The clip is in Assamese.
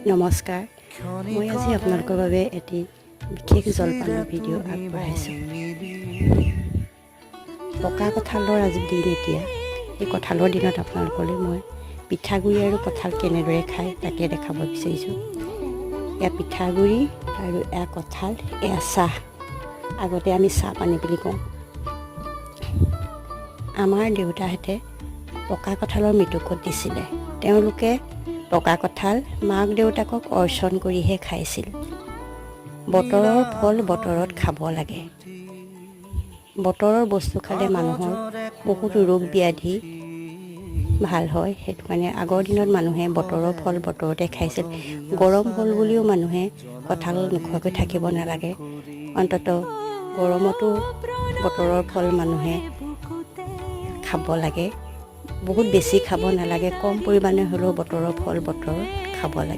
নমস্কাৰ মই আজি আপোনালোকৰ বাবে এটি বিশেষ জলপানৰ ভিডিঅ' আগবঢ়াইছোঁ পকা কঁঠালৰ আজি দিন এতিয়া এই কঁঠালৰ দিনত আপোনালোকলৈ মই পিঠাগুড়ি আৰু কঁঠাল কেনেদৰে খায় তাকে দেখাব বিচাৰিছোঁ এয়া পিঠাগুড়ি আৰু এয়া কঁঠাল এয়া চাহ আগতে আমি চাহ পানী বুলি কওঁ আমাৰ দেউতাহঁতে পকা কঁঠালৰ মৃতকত দিছিলে তেওঁলোকে পকা কঁঠাল মাক দেউতাকক অৰ্চন কৰিহে খাইছিল বতৰৰ ফল বতৰত খাব লাগে বতৰৰ বস্তু খালে মানুহৰ বহুতো ৰোগ ব্যাধি ভাল হয় সেইটো কাৰণে আগৰ দিনত মানুহে বতৰৰ ফল বতৰতে খাইছিল গৰম হ'ল বুলিও মানুহে কঁঠাল নোখোৱাকৈ থাকিব নালাগে অন্তত গৰমতো বতৰৰ ফল মানুহে খাব লাগে বহুত বেছি খাব নালাগে কম পৰিমাণে হ'লেও বতৰৰ ফল বতৰত খাব লাগে